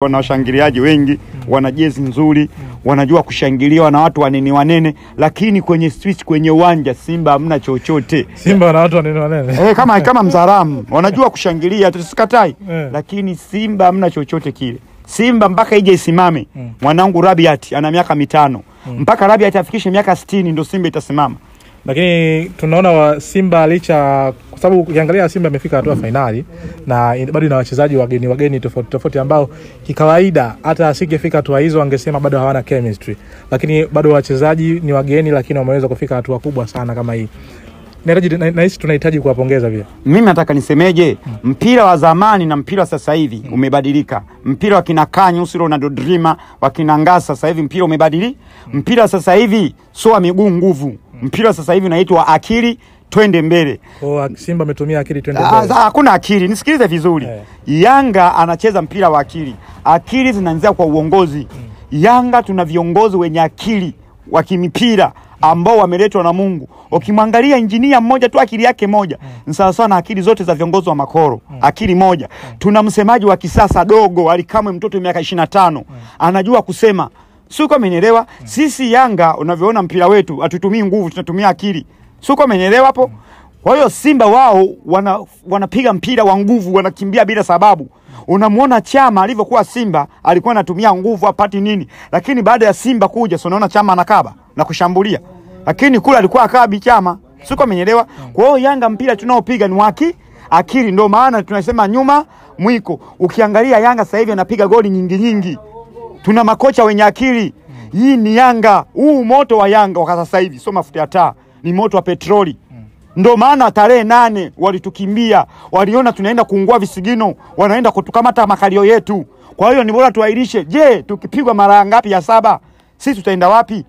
Wana washangiliaji wengi, wana jezi nzuri, wanajua kushangilia na watu wanene, lakini kwenye switch kwenye uwanja Simba hamna chochote. Simba na watu wanene. Kama Mzaramu, wanajua kushangilia tusikatai, lakini Simba hamna chochote kile. Simba mpaka ije isimame. Mwanangu Rabiat ana miaka 5. Mpaka Rabiat afikishe miaka 60 ndio Simba itasimama. Lakini tunaona wa Simba licha, kwa sababu ukiangalia Simba imefika hatua finali na bado ina wachezaji wageni tofauti ambao kikawaida hata asingefika hatua hizo angesema bado hawana chemistry, lakini bado wachezaji ni wageni lakini wameweza kufika hatua kubwa sana kama hii. Nahisi tunahitaji kuwapongeza pia. Mimi nataka nisemeje, mpira wa zamani na mpira sasa hivi umebadilika. Mpira wa kina Kanyusi, Ronaldo Dreamer, wa kina Ngasa, sasa hivi mpira umebadilika. Mpira sasa hivi sio miguu nguvu. Mpira sasa hivi unaitwa akili, twende mbele. Simba ametumia akili twende mbele. Hakuna akili, nisikilize vizuri. Yanga anacheza mpira wa akili. Akili zinaanzia kwa uongozi. Yanga tuna viongozi wenye akili wa kimipira ambao wameletwa na Mungu. Ukimwangalia injinia mmoja tu akili yake moja, ni sawa sawa na akili zote za viongozi wa makoro. Akili moja. Tuna msemaji wa kisasa dogo, alikamwe mtoto miaka 25. Anajua kusema. Sio kama umenielewa? Sisi Yanga unavyoona mpira wetu hatutumii nguvu, tunatumia akili. Sio kama umenielewa hapo? Kwa hiyo Simba wao wanapiga mpira wa nguvu, wanakimbia bila sababu. Unamuona Chama alivyokuwa Simba alikuwa anatumia nguvu apati nini, lakini baada ya Simba kuja sio unaona Chama anakaba na kushambulia. Lakini kule alikuwa akabi Chama. Sio kama umenielewa? Kwa hiyo Yanga mpira tunaopiga ni akili, ndio maana tunasema nyuma mwiko. Ukiangalia Yanga sasa hivi anapiga goli nyingi. Tuna makocha wenye akili. Hii ni Yanga. Huu moto wa Yanga kwa sasa hivi sio mafuta ya taa, ni moto wa petroli. Ndio maana tarehe 8 walitukimbia, waliona tunaenda kuungua visigino, wanaenda kutukamata makalio yetu. Kwa hiyo ni bora tuairishe. Je, tukipigwa mara ngapi ya 7? Sisi tutaenda wapi?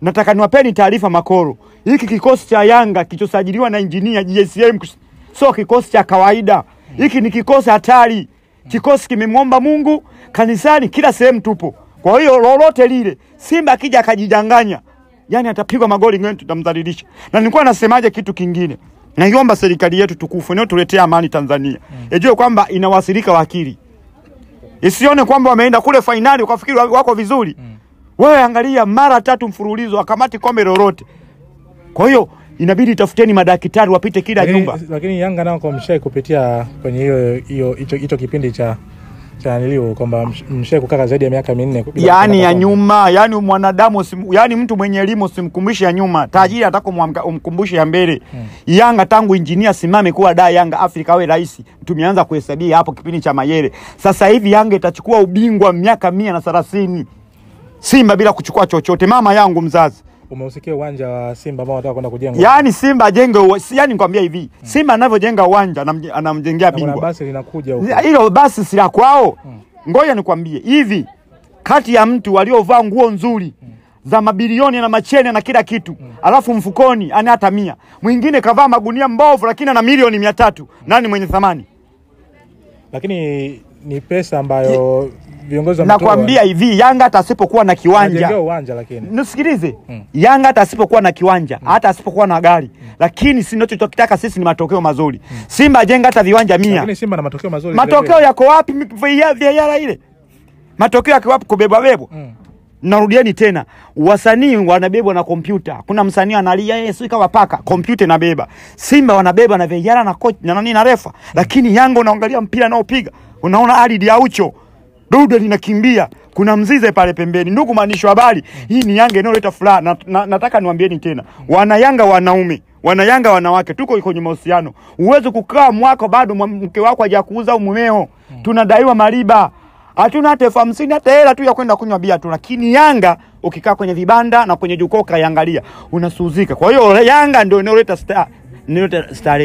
Nataka niwapeni taarifa makoro. Hiki kikosi cha Yanga kilichosajiliwa na engineer GSM sio kikosi cha kawaida. Hiki ni kikosi hatari. Kikosi kimemwomba Mungu, kanisani kila sehemu tupo. Kwa hiyo lolote lile Simba akija akajidanganya, yani atapigwa magoli ngeni, tutamdhalilisha. Na nilikuwa nasemaje kitu kingine. Naiomba serikali yetu tukufu ndio tuletea amani Tanzania. Ejue kwamba inawasirika wakili. Isione kwamba wameenda kule finali ukafikiri wako vizuri. Wewe angalia mara 3 mfululizo akamati kombe lolote. Kwa hiyo inabidi tafuteni madaktari wapite kila nyumba. Lakini Yanga nao kwa mshai kupitia kwenye hicho kipindi cha nilio kwamba mshai kukaa zaidi ya miaka 4 yani ya nyuma, yani mwanadamu yani mtu mwenye elimu simkumbushe ya nyuma, tajiri atakomkumbushe ya mbele. Yanga tangu engineer simame kuwa Yanga Afrika awe rais, tumeanza kuhesabia hapo kipindi cha Mayele. Sasa hivi Yanga itachukua ubingwa miaka 130 Simba bila kuchukua chochote. Mama yangu mzazi, umeusikia uwanja wa Simba ambao wanataka kwenda kujenga. Yani Simba ajenge, yani nikwambia hivi, Simba anavyojenga uwanja anamjengea bingwa. Kuna basi linakuja huko. Hilo basi si la kwao. Ngoja nikwambie hivi, kati ya mtu waliovaa nguo nzuri za mabilioni na machene na kila kitu, alafu mfukoni ana hata 100, mwingine kavaa magunia mbovu lakini ana milioni 300, nani mwenye thamani? Lakini ni pesa ambayo viongozi wa nakwambia hivi, Yanga hata asipokuwa na kiwanja, ajengea uwanja lakini. Nisikilize. Yanga hata asipokuwa na kiwanja, hata asipokuwa na gari, lakini sisi tunachotaka sisi ni matokeo mazuri. Simba ajenga hata viwanja 100. Lakini Simba na matokeo mazuri. Matokeo yako wapi VAR ile? Matokeo yako wapi kubebwa? Narudieni tena. Wasanii wanabebwa na kompyuta. Kuna msanii analia sio kama paka, kompyuta inabeba. Simba wanabeba na VAR na coach na nani na refa. Lakini Yanga unaangalia mpira nao piga, unaona Alid Aucho Dude linakimbia, kuna Mzize pale pembeni. Ndugu maanisho habari, hii ni Yanga inayoleta furaha. Nataka niwaambieni tena, wana Yanga wanaume, wana Yanga wanawake, tuko kwenye mahusiano. Uweze kukaa mwaka bado mke wako hajakuuza au mumeo. Tunadaiwa mariba. Hatuna hata 50 hata hela tu ya kwenda kunywa bia tu. Lakini Yanga ukikaa kwenye vibanda na kwenye jukoka yangalia, unasuzika. Kwa hiyo Yanga ndio inayoleta star.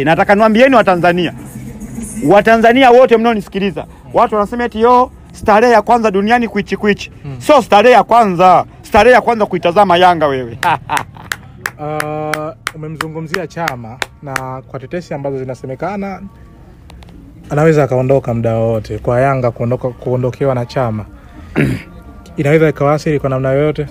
Nataka niwaambieni Watanzania wote mnaonisikiliza. Watu wanasema eti starehe ya kwanza duniani kuichi. Sio starehe ya kwanza. Starehe ya kwanza kuitazama Yanga wewe. Umemzungumzia Chama na kwa tetesi ambazo zinasemekana anaweza akaondoka muda wote. Kwa Yanga kuondokewa na Chama inaweza ikawasili kwa namna yoyote?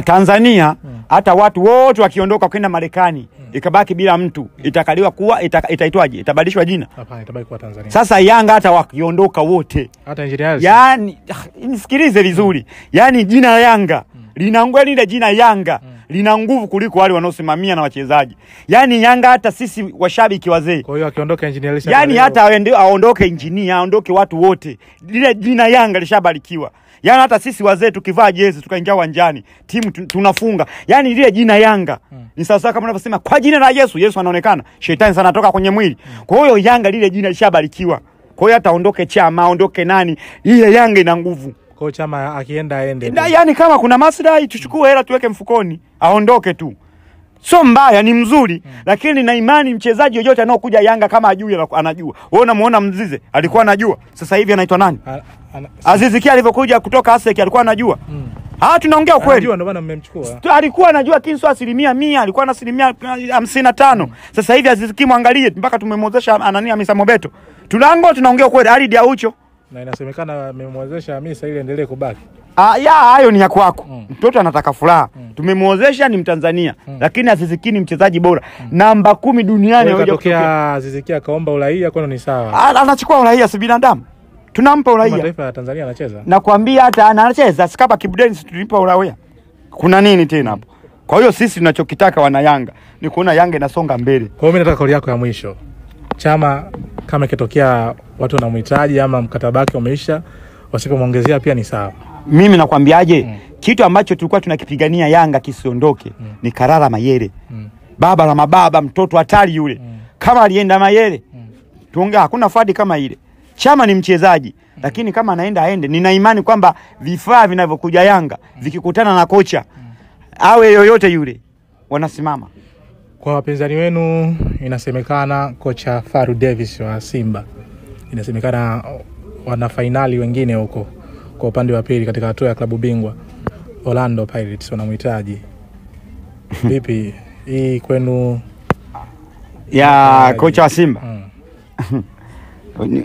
Tanzania hata watu wote wakiondoka kwenda Marekani, ikabaki bila mtu, itakaliwa kuwa itaitwaje? Itabadilishwa jina? Hapana, itabaki kuwa Tanzania. Sasa Yanga hata wakiondoka wote, hata engineers, yani nisikilize vizuri, yani jina la Yanga lina nguvu, ile jina Yanga lina nguvu kuliko wale wanaosimamia na wachezaji. Yani Yanga hata sisi washabiki wazee. Kwa hiyo akiondoka engineers, yani hata aondoke engineer, aondoke watu wote, lile jina Yanga lishabarikiwa. Yani hata sisi wazee tukivaa jezi tukaingia uwanjani, timu tunafunga. Yani lile jina Yanga ni sasa kama unavyosema kwa jina la Yesu, Yesu anaonekana, shetani sana anatoka kwenye mwili. Kwa hiyo Yanga lile jina lishabarikiwa. Kwa hiyo hata aondoke Chama, aondoke nani, ile Yanga ina nguvu. Kwa Chama akienda aende. Yani kama kuna maslahi tuchukue hela tuweke mfukoni, aondoke tu. So mbaya, ni mzuri, lakini na imani mchezaji yoyote anaokuja Yanga kama ajui anajua. Wewe unamuona Mzize alikuwa anajua, sasa hivi anaitwa nani? Aziz Ki alivyokuja kutoka ASEC alikuwa anajua. Tunaongea ukweli. Anajua, ndio maana mmemchukua. Alikuwa anajua, lakini sio 100%, alikuwa na 55%. Sasa hivi Aziz Ki muangalie, mpaka tumemwozesha Anania Hamisa Mobeto. Tunaongea ukweli, Alidi Aucho. Na inasemekana mmemwozesha Hamisa ili endelee kubaki. Hayo ni ya kwako. Mtoto anataka furaha. Tumemwozesha, ni Mtanzania, lakini Aziz Ki ni mchezaji bora namba 10 duniani. Hoja kutokea Aziz Ki akaomba uraia, kwani ni sawa? Anachukua uraia, si binadamu. Tunampa uraia. Mataifa ya Tanzania anacheza. Nakwambia hata anacheza sikapa Kibudeni, tulipa uraia. Kuna nini tena hapo? Kwa hiyo sisi tunachokitaka wana Yanga ni kuona Yanga inasonga mbele. Kwa hiyo mimi nataka kauli yako ya mwisho. Chama kama ikitokea watu wanamhitaji ama mkataba wake umeisha, wasipomwongezea pia ni sawa. Mimi nakwambiaje, kitu ambacho tulikuwa tunakipigania Yanga kisiondoke ni Karara Mayele. Baba la mababa, mtoto hatari yule. Kama alienda Mayele, tuongea hakuna fadi kama ile. Chama ni mchezaji, lakini kama anaenda aende. Nina imani kwamba vifaa vinavyokuja Yanga vikikutana na kocha awe yoyote yule, wanasimama. Kwa wapinzani wenu, inasemekana kocha Faru Davis wa Simba, inasemekana wana finali wengine huko kwa upande wa pili katika hatua ya klabu bingwa, Orlando Pirates wanamhitaji. Vipi hii kwenu ya kocha wa Simba?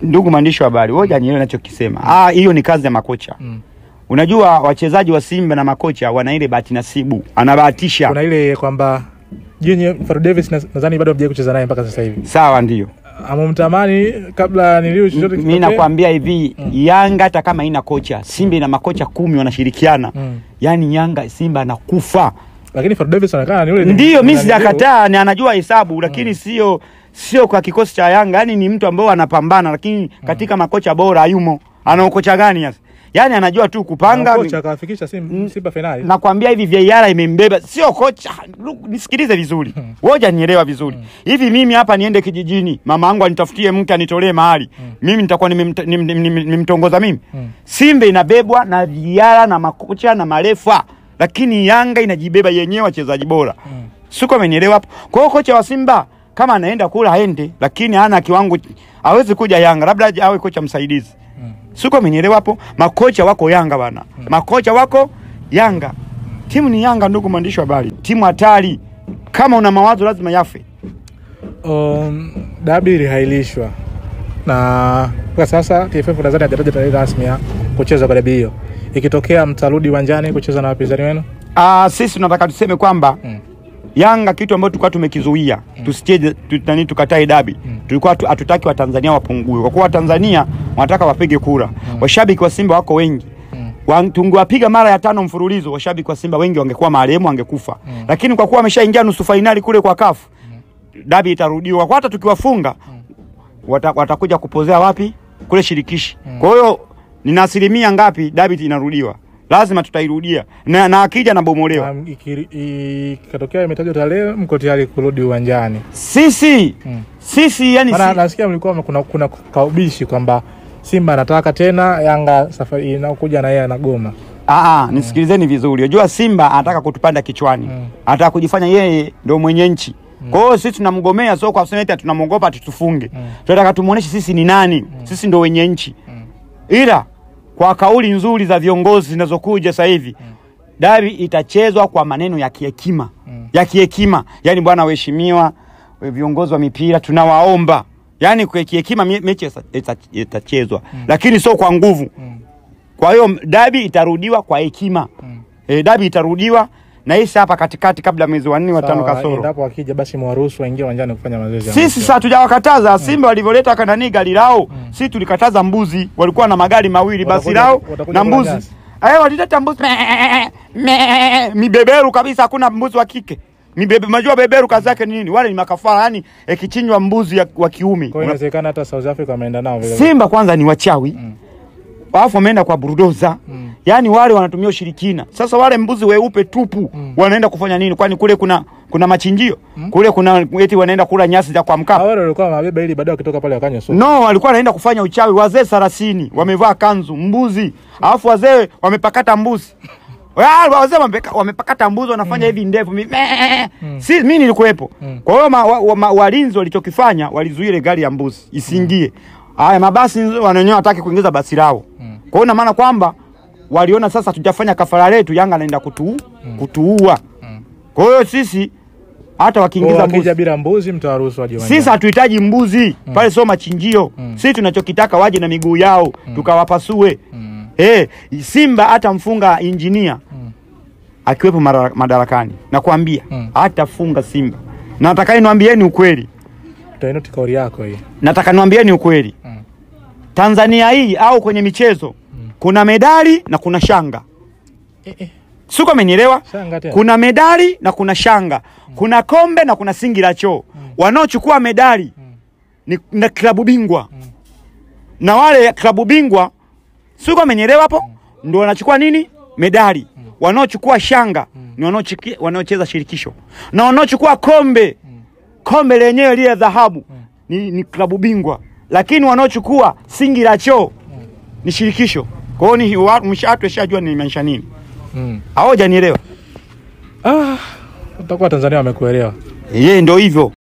Ndugu mwandishi wa habari, wewe nielewe ninachokisema. Hiyo ni kazi ya makocha. Unajua wachezaji wa Simba na makocha wana ile bahati nasibu, anabahatisha. Kuna ile kwamba Junior Faru Davis nadhani bado hajaje kucheza naye mpaka sasa hivi. Sawa, ndio. Amomtamani kabla nilio chochote. Mimi nakwambia hivi, Yanga hata kama ina kocha, Simba ina makocha 10 wanashirikiana. Yaani Yanga Simba anakufa. Lakini Faru Davis anaonekana ni yule. Ndio, mimi sijakataa, ni anajua hesabu, lakini sio kwa kikosi cha Yanga. Yaani ni mtu ambaye anapambana, lakini katika makocha bora hayumo. Ana kocha gani sasa? Yaani anajua tu kupanga. Kocha akafikisha Simba finali. Nakwambia hivi VAR imembeba, sio kocha. Nisikilize vizuri. Woja nielewa vizuri. Hivi mimi hapa niende kijijini, mama yangu anitafutie mke anitolee mahali. Mimi nitakuwa nimemtongoza mimi. Simba inabebwa na VAR na makocha na marefa, lakini Yanga inajibeba yenyewe wachezaji bora. Siko amenielewa hapo. Kwa hiyo kocha wa Simba kama anaenda kula aende, lakini hana kiwango, hawezi kuja Yanga, labda awe kocha msaidizi. Siko amenielewa hapo. Makocha wako Yanga bana. Makocha wako Yanga. Timu ni Yanga, ndugu mwandishi wa habari. Timu hatari. Kama una mawazo lazima yafe. Dabi ilihailishwa. Na kwa sasa TFF Tanzania hajataja tarehe rasmi ya kucheza kwa dabi hiyo. Ikitokea mtarudi uwanjani kucheza na wapinzani wenu? Sisi tunataka tuseme kwamba Yanga kitu ambacho tulikuwa tumekizuia, tusicheze tukatae dabi. Tulikuwa hatutaki wa Tanzania wapungue. Kwa kuwa Tanzania wanataka wapige kura. Washabiki wa Simba wako wengi. Tungewapiga mara ya 5 mfululizo, washabiki wa Simba wengi wangekuwa marehemu, wangekufa. Lakini kwa kuwa wameshaingia nusu finali kule kwa CAF, dabi itarudiwa. Kwa hata tukiwafunga watakuja kupozea wapi? Kule shirikishi. Kwa hiyo nina asilimia ngapi dabi inarudiwa? Lazima tutairudia. Na akija na bomolewa. Ikatokea imetajwa tarehe, mko tayari kurudi uwanjani? Sisi yani nasikia mlikuwa kuna kaubishi kwamba Simba anataka tena, Yanga safari inakuja na yeye anagoma. Nisikilizeni vizuri. Unajua Simba anataka kutupanda kichwani. Anataka kujifanya yeye ndio mwenye nchi. Kwa hiyo sisi tunamgomea, sio kwa seneta tunamuogopa tutufunge. Tunataka tumuoneshe sisi ni nani. Sisi ndio wenye nchi. Ila kwa kauli nzuri za viongozi zinazokuja sasa hivi, dabi itachezwa kwa maneno ya kihekima. Ya kihekima. Yaani bwana waheshimiwa, viongozi wa mipira tunawaomba. Yaani kwa kihekima mechi itachezwa. Lakini sio kwa nguvu. Kwa hiyo dabi itarudiwa kwa hekima. Dabi itarudiwa na hisi hapa katikati kabla mwezi wa 4 wa 5 kasoro. Endapo wakija basi mwaruhusu waingie uwanjani kufanya mazoezi. Sisi sasa hatujawakataza. Simba walivyoleta kanani gari lao, sisi tulikataza mbuzi. Walikuwa na magari mawili, basi lao na mbuzi. Walileta mbuzi mibeberu kabisa, hakuna mbuzi wa kike. Majua beberu kazi yake nini? Wale ni makafara, yani kichinywa mbuzi wa kiume. Kwa inawezekana hata South Africa wameenda nao vile. Simba kwanza ni wachawi. Alafu wameenda kwa bulldozer. Yaani wale wanatumia ushirikina. Sasa wale mbuzi weupe tupu wanaenda kufanya nini? Kwani kule kuna machinjio? Kule kuna eti wanaenda kula nyasi za kwa Mkapa. Wale walikuwa mabeba ili baadaye wakitoka pale wakanywa supu. No, walikuwa wanaenda kufanya uchawi. Wazee 30 wamevaa kanzu mbuzi. Alafu wazee wamepakata mbuzi. Wazee wamepakata mbuzi wanafanya hivi ndevu. Mimi nilikuwepo. Kwa hiyo walinzi walichokifanya walizuia ile gari ya mbuzi isiingie. Haya mabasi wananyoa hataki kuingiza basi lao. Kwa hiyo na maana kwamba waliona sasa tujafanya kafara letu, Yanga anaenda kutuua. Kwa hiyo sisi hata wakiingiza mbuzi bila mbuzi mtawaruhusu waje uwanjani. Sisi hatuhitaji mbuzi, pale sio machinjio. Sisi tunachokitaka waje na miguu yao tukawapasue. Simba hata mfunga engineer akiwepo madarakani. Nakwambia hatafunga Simba. Na nataka niwaambieni ukweli. Utainoti kauli yako hii. Nataka niwaambieni ukweli. Tanzania hii au kwenye michezo kuna medali na kuna shanga. Sio kama umenielewa? Kuna medali na kuna shanga. Kuna kombe na kuna singi la choo. Wanaochukua medali ni klabu bingwa. Na wale klabu bingwa sio kama umenielewa hapo? Ndio wanachukua nini? Medali. Wanaochukua shanga ni wanaocheza shirikisho. Na wanaochukua kombe lenyewe lile dhahabu ni klabu bingwa. Lakini wanaochukua singi la choo ni shirikisho. Kwa hiyo ni mshatu shajua ni maanisha nini. Hawajanielewa. Utakuwa Tanzania wamekuelewa. Ndio hivyo.